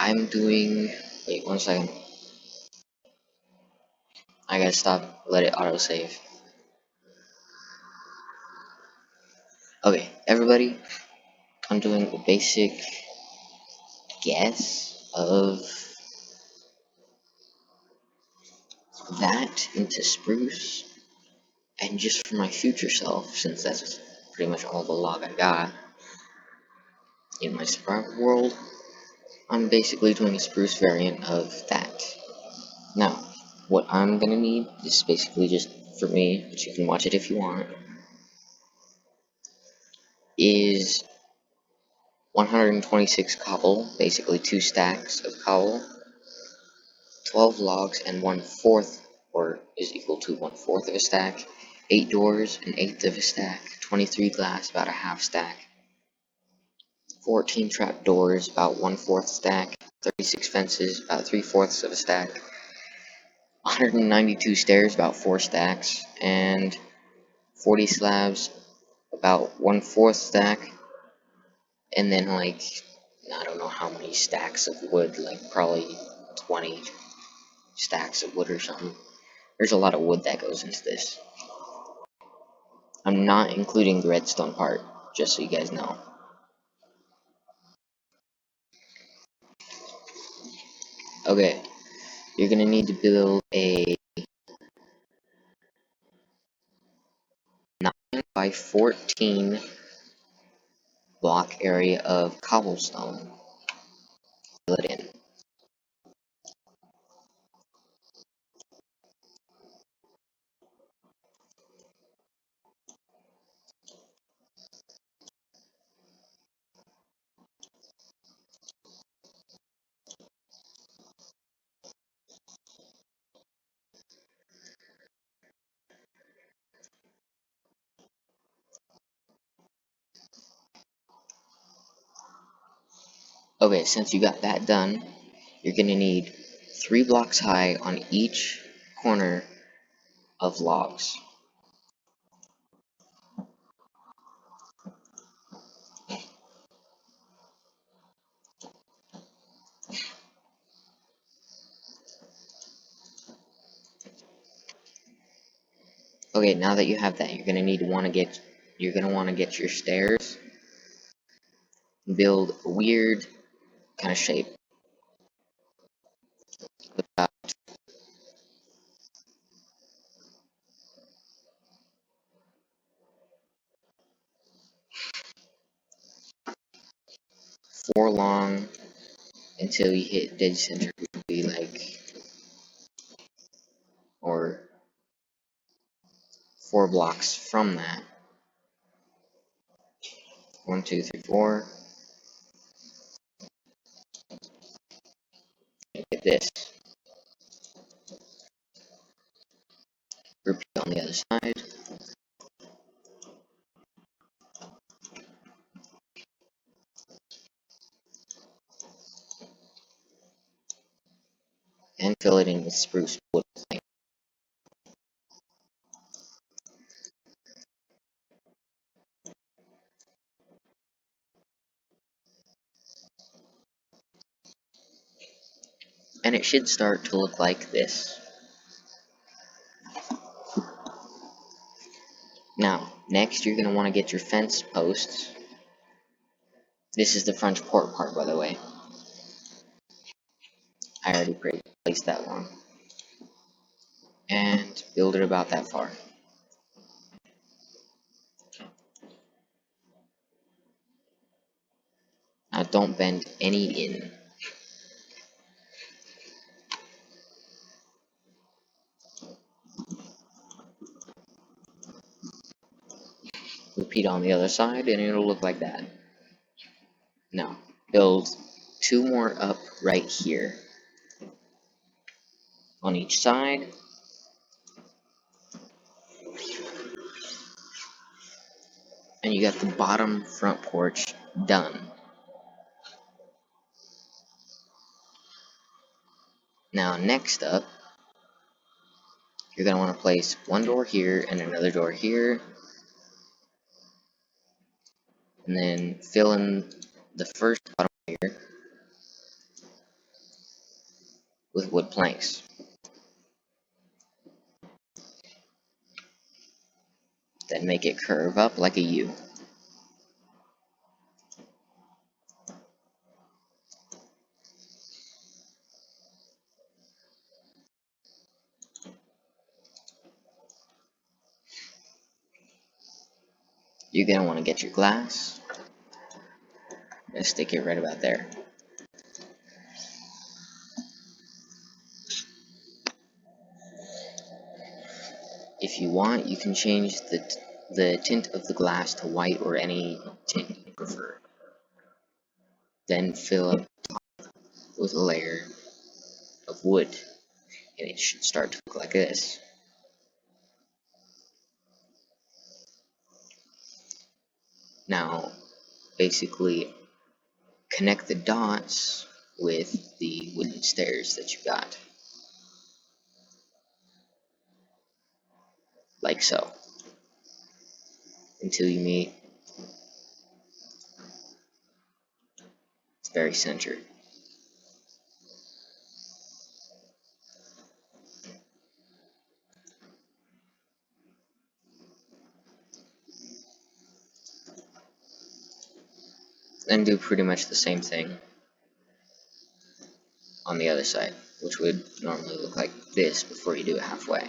I'm doing. Wait 1 second. I gotta stop. Let it autosave. Okay, everybody. I'm doing a basic guess of that into spruce, and just for my future self, since that's pretty much all the log I got in my survival world, I'm basically doing a spruce variant of that. Now, what I'm gonna need is basically just for me, but you can watch it if you want, is 126 cobble, basically 2 stacks of cobble, 12 logs, and 1/4, or is equal to 1/4 of a stack, 8 doors, an eighth of a stack, 23 glass, about a half stack, 14 trap doors, about 1/4 stack, 36 fences, about 3/4 of a stack, 192 stairs, about 4 stacks, and 40 slabs, about 1/4 stack, and then like, I don't know how many stacks of wood, like probably 20 stacks of wood or something. There's a lot of wood that goes into this. I'm not including the redstone part, just so you guys know. Okay, you're gonna need to build a 9 by 14 block area of cobblestone. Fill it in. Okay, since you got that done, you're gonna need 3 blocks high on each corner of logs. Okay, now that you have that, you're gonna want to get your stairs and build a weird kind of shape. About 4 long until you hit dead center, which would be like, or 4 blocks from that. 1, 2, 3, 4. Get this. Repeat on the other side. And fill it in with spruce wood plank. And it should start to look like this. Now, next you're going to want to get your fence posts. This is the front port part, by the way. I already placed that one. And build it about that far. Now don't bend any in. Repeat on the other side and it'll look like that. Now, build 2 more up right here. On each side. And you got the bottom front porch done. Now next up, you're going to want to place 1 door here and another door here. And then fill in the first bottom here. with wood planks. Then make it curve up like a U. You're going to want to get your glass and stick it right about there. If you want, you can change the tint of the glass to white or any tint you prefer. Then fill up with a layer of wood, and it should start to look like this. Now, basically, connect the dots with the wooden stairs that you got, like so, until you meet the very center. Then do pretty much the same thing on the other side, which would normally look like this before you do it halfway.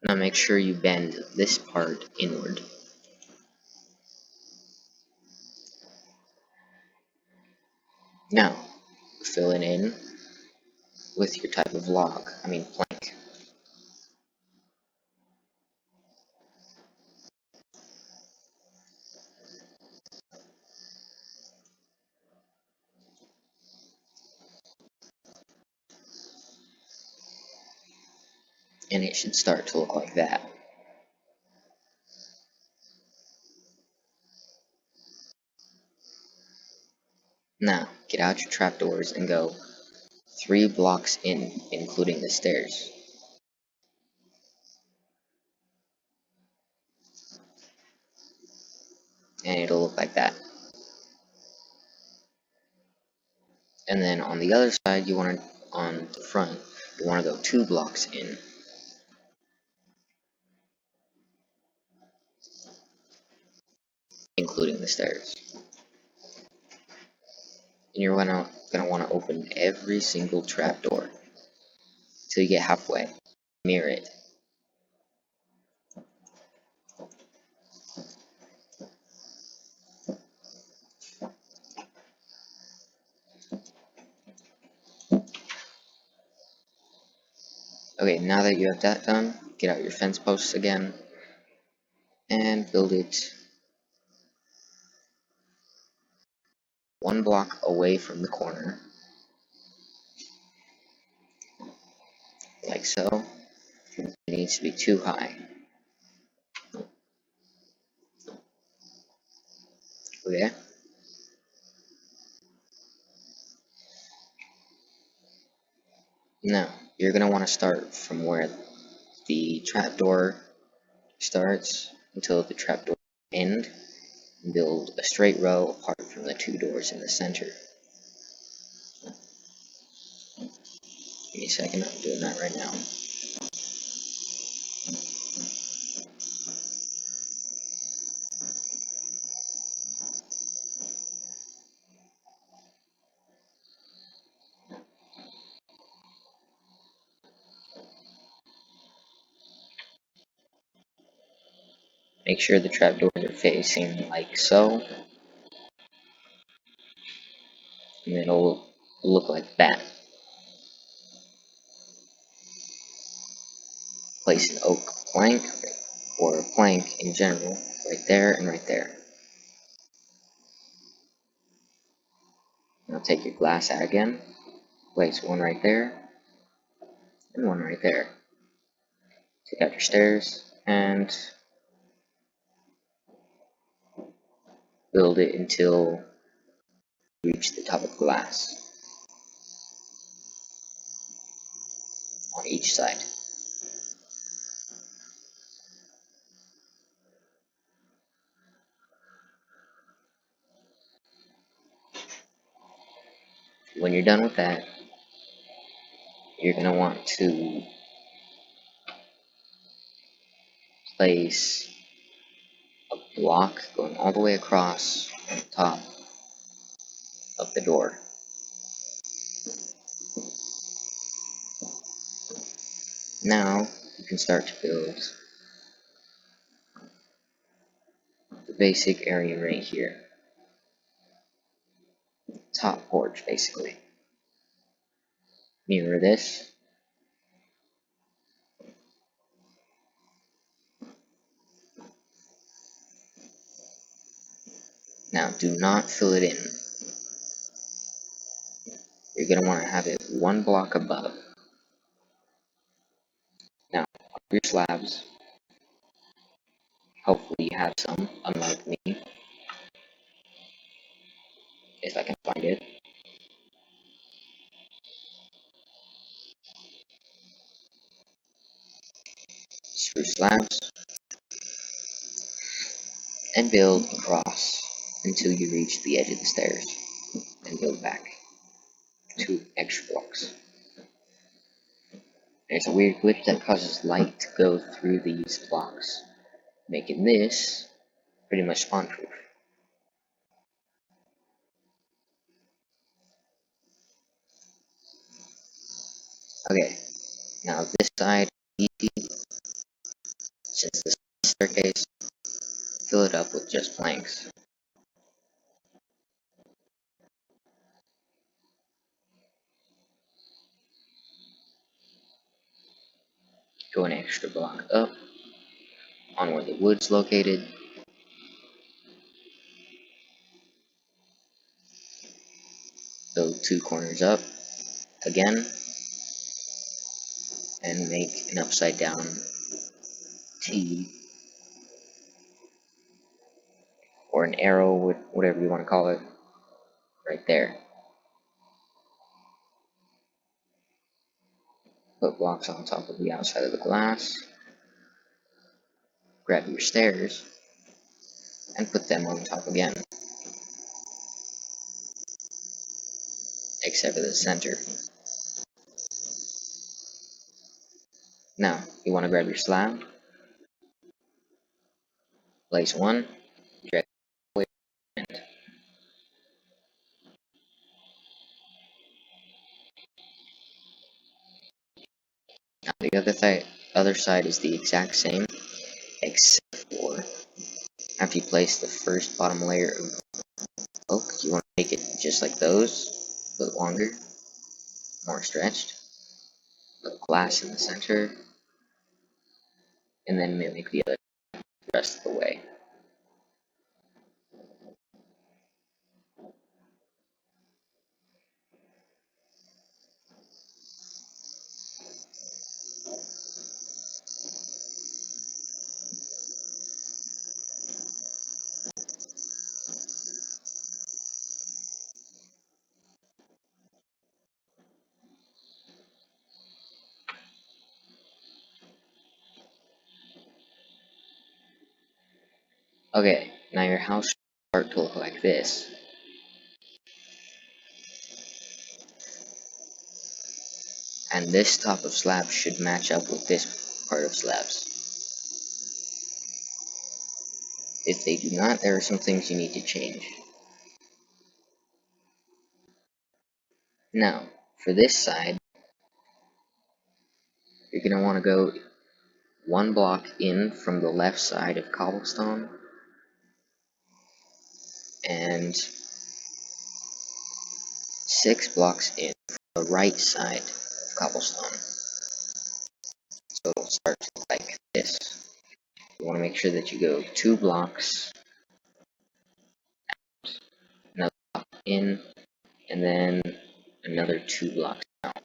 Now make sure you bend this part inward. Now, fill it in with your type of plank. And it should start to look like that. Now, get out your trapdoors and go 3 blocks in, including the stairs. And it'll look like that. And then on the other side, on the front, you want to go 2 blocks in. Including the stairs. And you're gonna want to open every single trapdoor till you get halfway. Mirror it. Okay, now that you have that done, get out your fence posts again and build it 1 block away from the corner, like so. It needs to be too high. Okay? Now, you're going to want to start from where the trapdoor starts until the trapdoor end, and build a straight row apart from the 2 doors in the center. Give me a second, I'm doing that right now. Make sure the trapdoors are facing like so, and it'll look like that. Place an oak plank, or a plank in general, right there and right there. Now take your glass out again, place one right there, and one right there. Take out your stairs, and build it until you reach the top of the glass. on each side. When you're done with that, you're going to want to place a block going all the way across the top of the door. Now you can start to build the basic area right here. Top porch, basically. Mirror this. Now do not fill it in. You're going to want to have it one block above. Now, your slabs, hopefully you have some, unlike me, if I can find it. Screw slabs, and build across until you reach the edge of the stairs, and build back 2 extra blocks. There's a weird glitch that causes light to go through these blocks, making this pretty much spawn-proof. Okay, now this side, easy, since this is a staircase, fill it up with just planks. Go an extra block up on where the wood's located. Go 2 corners up again, and make an upside down T, or an arrow, whatever you want to call it, right there. Put blocks on top of the outside of the glass. Grab your stairs and put them on top again, except for the center. Now, you want to grab your slab, place 1, drag away, and now the other side is the exact same, except for after you place the first bottom layer of oak, you want to make it just like those, but longer, more stretched. Put glass in the center, and then mimic the rest of the way. Okay, now your house should start to look like this. And this top of slab should match up with this part of slabs. If they do not, there are some things you need to change. Now, for this side, you're going to want to go 1 block in from the left side of cobblestone, and 6 blocks in from the right side of cobblestone. So it'll start to look like this. You want to make sure that you go 2 blocks, another block in, and then another 2 blocks out.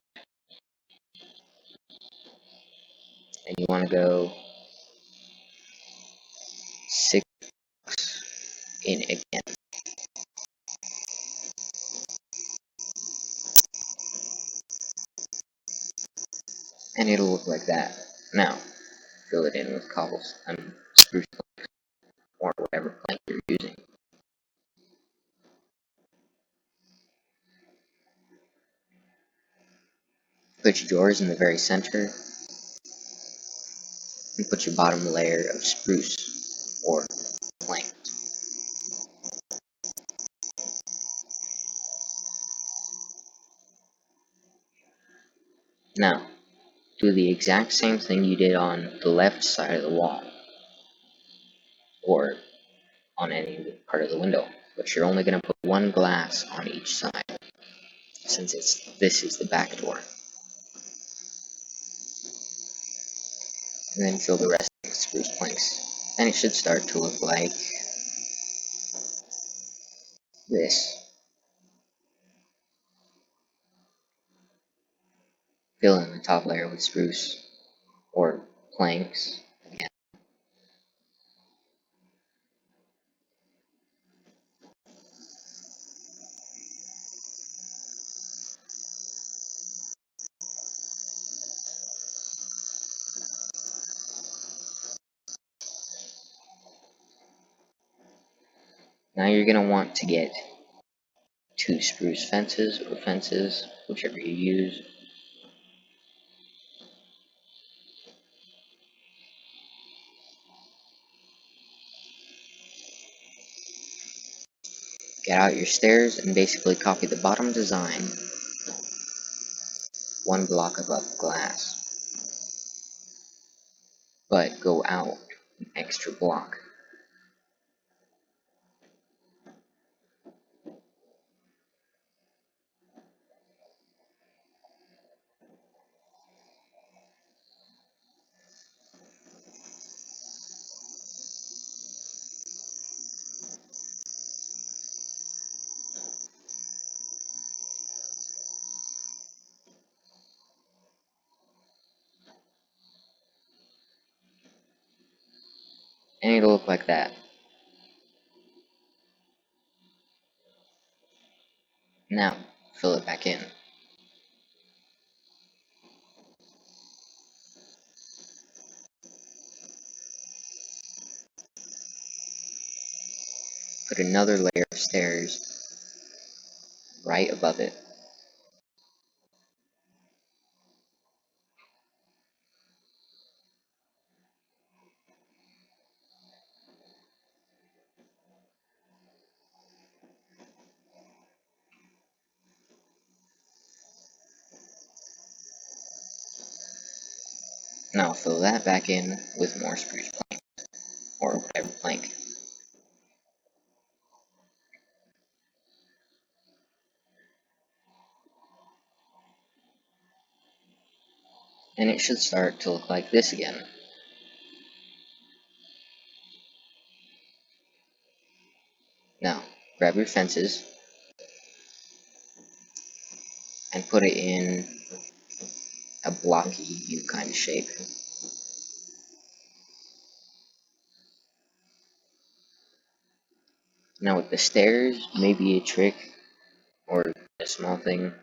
And you want to go 6 blocks in again. and it'll look like that. Now, fill it in with cobbles and spruce or whatever plank you're using. Put your doors in the very center, and put your bottom layer of spruce or plank. Now, do the exact same thing you did on the left side of the wall, or on any part of the window, but you're only going to put one glass on each side, since this is the back door. And then fill the rest with spruce planks. And it should start to look like this. Fill in the top layer with spruce or planks again. Now you're going to want to get 2 spruce fences or fences, whichever you use. Get out your stairs and basically copy the bottom design 1 block above glass, but go out an extra block. And it'll look like that. Now, fill it back in. Put another layer of stairs right above it. Now fill that back in with more spruce plank, or whatever plank. And it should start to look like this again. Now, grab your fences and put it in a blocky U kind of shape. Now with the stairs, maybe a trick or a small thing.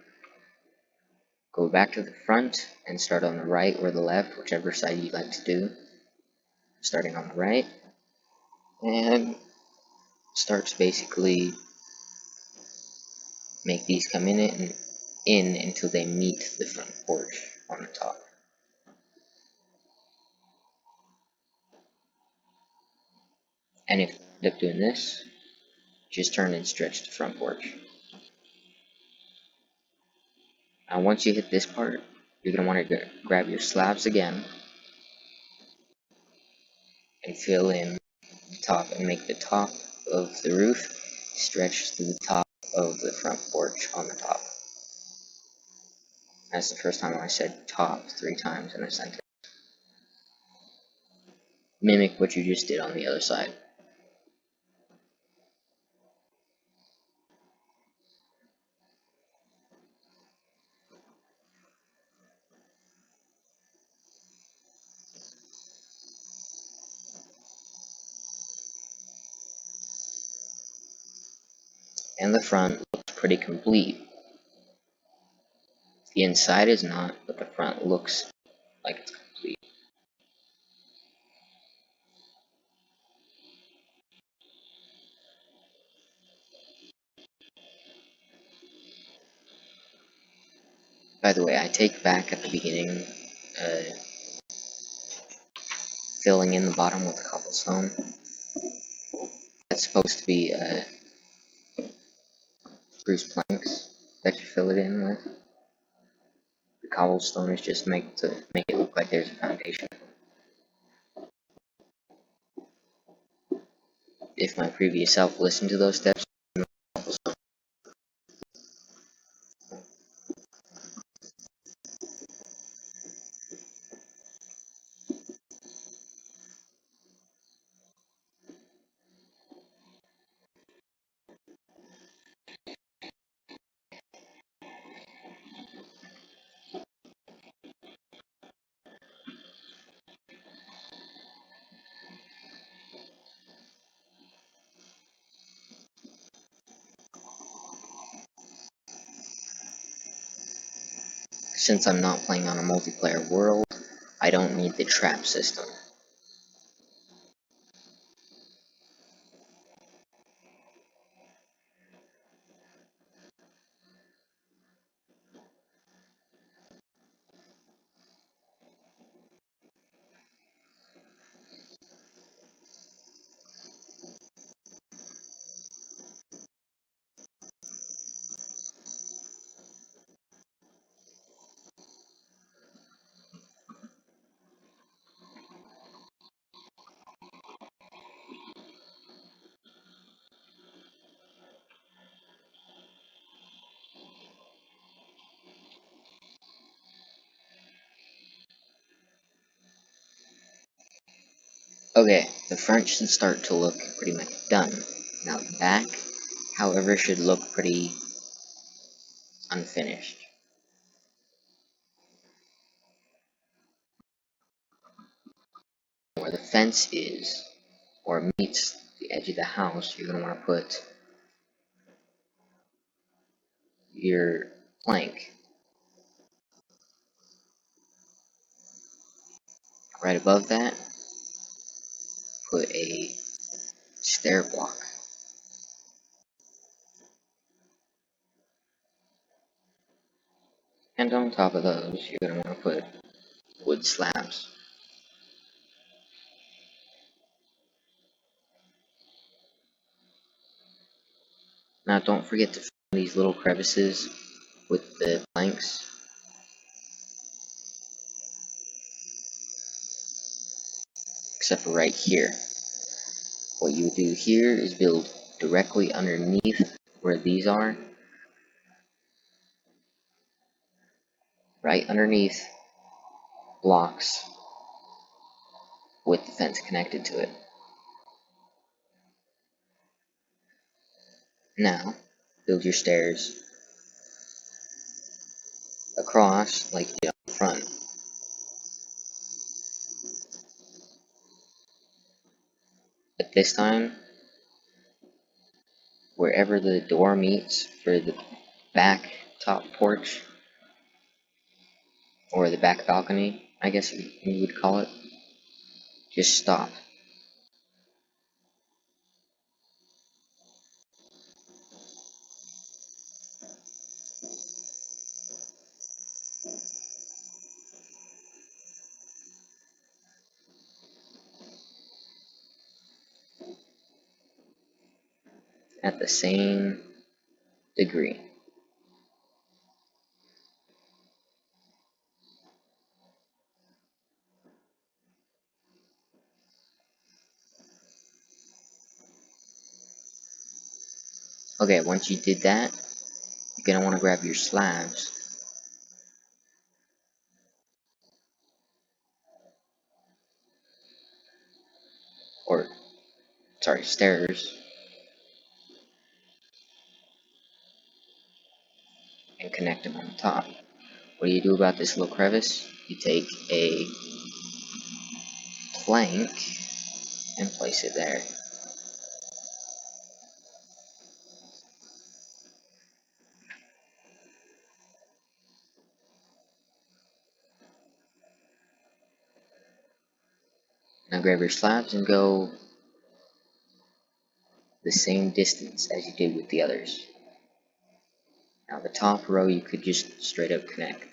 Go back to the front and start on the right or the left, whichever side you like to do. Starting on the right, and start to basically make these come in and in until they meet the front porch on the top. And if you end up doing this, just turn and stretch the front porch. Now once you hit this part, you're going to want to grab your slabs again and fill in the top and make the top of the roof stretch to the top of the front porch on the top. That's the first time I said top 3 times in a sentence. Mimic what you just did on the other side. And the front looks pretty complete. The inside is not, but the front looks like it's complete. By the way, I take back at the beginning, filling in the bottom with cobblestone. That's supposed to be spruce planks that you fill it in with. The cobblestone is just to make it look like there's a foundation. If my previous self listened to those steps, since I'm not playing on a multiplayer world, I don't need the trap system. Okay, the front should start to look pretty much done. Now the back, however, should look pretty unfinished. Where the fence is, or meets the edge of the house, you're going to want to put your plank. Right above that, put a stair block. And on top of those, you're going to want to put wood slabs. Now don't forget to fill these little crevices with the planks, except for right here. What you would do here is build directly underneath where these are, right underneath blocks with the fence connected to it. Now, build your stairs across like you did on the front. But this time, wherever the door meets for the back top porch, or the back balcony, I guess you would call it, just stop. At the same degree. Okay, once you did that, you're gonna want to grab your slabs, or sorry, stairs, and connect them on the top. What do you do about this little crevice? You take a plank and place it there. Now grab your slabs and go the same distance as you did with the others. Now the top row you could just straight up connect.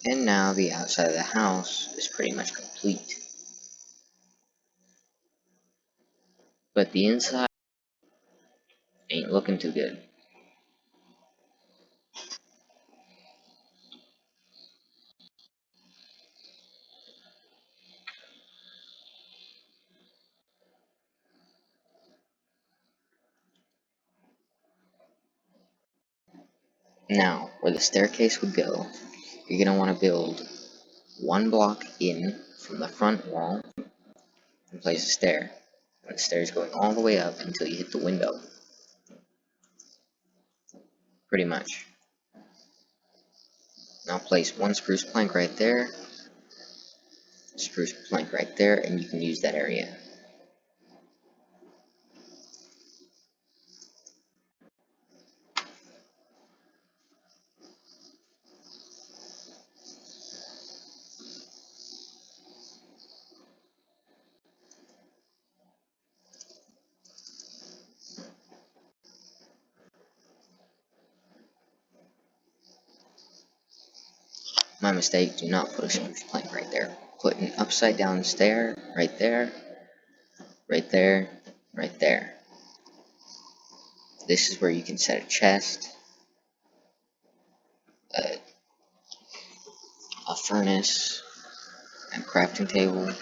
And now the outside of the house is pretty much complete. But the inside ain't looking too good. Now, where the staircase would go, you're going to want to build one block in from the front wall and place a stair. And the stair is going all the way up until you hit the window. Pretty much. Now place one spruce plank right there, spruce plank right there, and you can use that area. My mistake, do not put a spruce plank right there. Put an upside down stair right there, right there, right there. This is where you can set a chest, a furnace, and crafting table.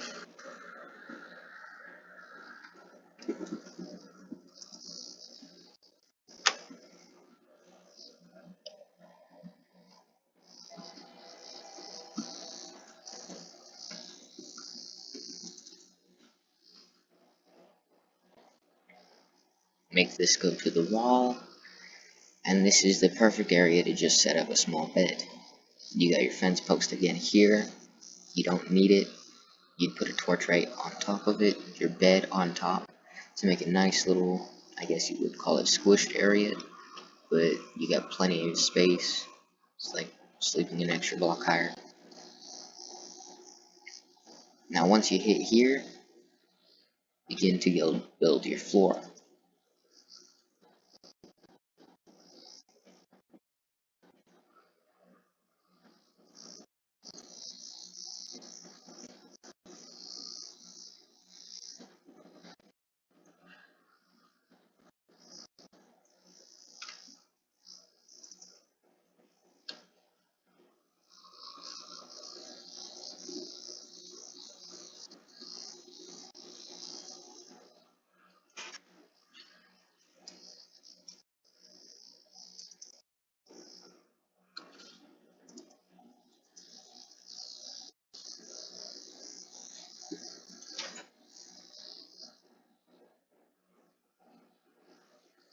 Make this go to the wall, and this is the perfect area to just set up a small bed. You got your fence post again here. You don't need it. You'd put a torch right on top of it, your bed on top, to make a nice little, I guess you would call it squished area, but you got plenty of space. It's like sleeping an extra block higher. Now once you hit here, begin to build your floor.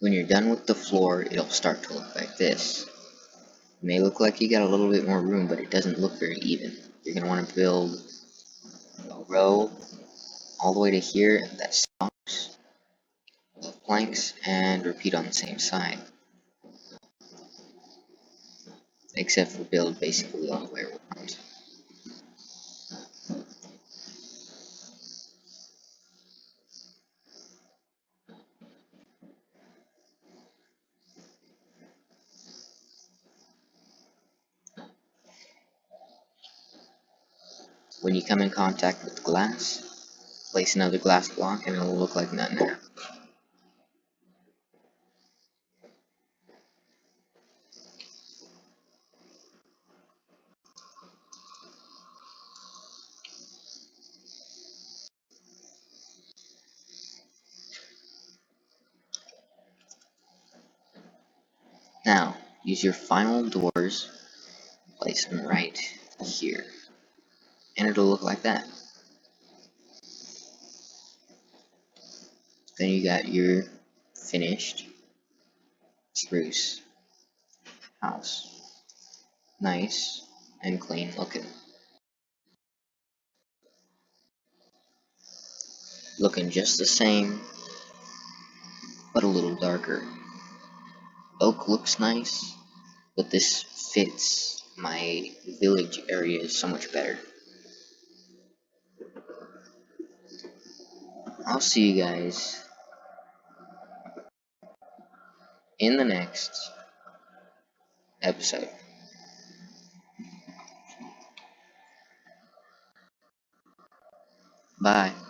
When you're done with the floor, it'll start to look like this. It may look like you got a little bit more room, but it doesn't look very even. You're going to want to build a row all the way to here that stops with planks and repeat on the same side. Except for build basically all the way around. When you come in contact with the glass, place another glass block and it'll look like nothing happened. Now, use your final doors, place them right here, and it'll look like that. Then you got your finished spruce house. Nice and clean looking. Looking just the same, but a little darker. Oak looks nice, but this fits my village area is so much better. I'll see you guys in the next episode. Bye.